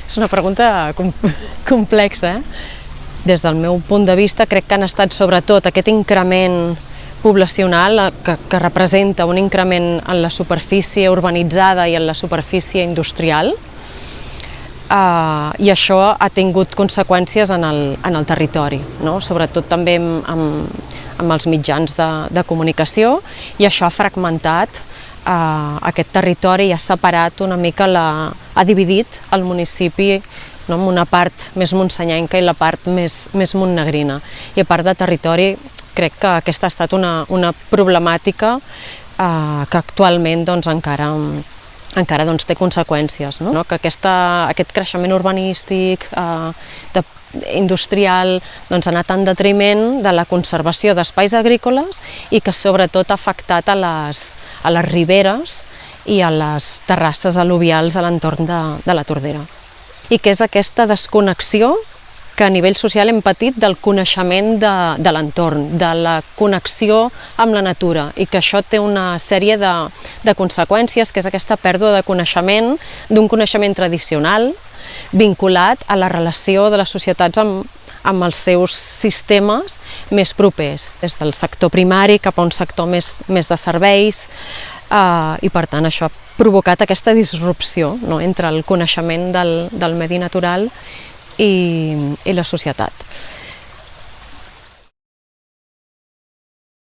És una pregunta complexa. Des del meu punt de vista, crec que han estat sobretot aquest increment poblacional que representa un increment en la superfície urbanitzada i en la superfície industrial, i això ha tingut conseqüències en el territori, no? Sobretot també amb els mitjans de comunicació, i això ha fragmentat aquest territori i ha separat una mica, ha dividit el municipi, no, en una part més monsenyenca i la part més montnegrina. I a part de territori, crec que aquesta ha estat una problemàtica que actualment encara té conseqüències, no? Que aquest creixement urbanístic, industrial, ha anat en detriment de la conservació d'espais agrícoles i que sobretot ha afectat a les riberes i a les terrasses al·luvials a l'entorn de la Tordera. I que és aquesta desconnexió que a nivell social hem patit del coneixement de l'entorn, de la connexió amb la natura, i que això té una sèrie de conseqüències, que és aquesta pèrdua de coneixement, d'un coneixement tradicional, vinculat a la relació de les societats amb els seus sistemes més propers, des del sector primari cap a un sector més de serveis, i per tant això ha provocat aquesta disrupció, no, entre el coneixement del medi natural i la societat.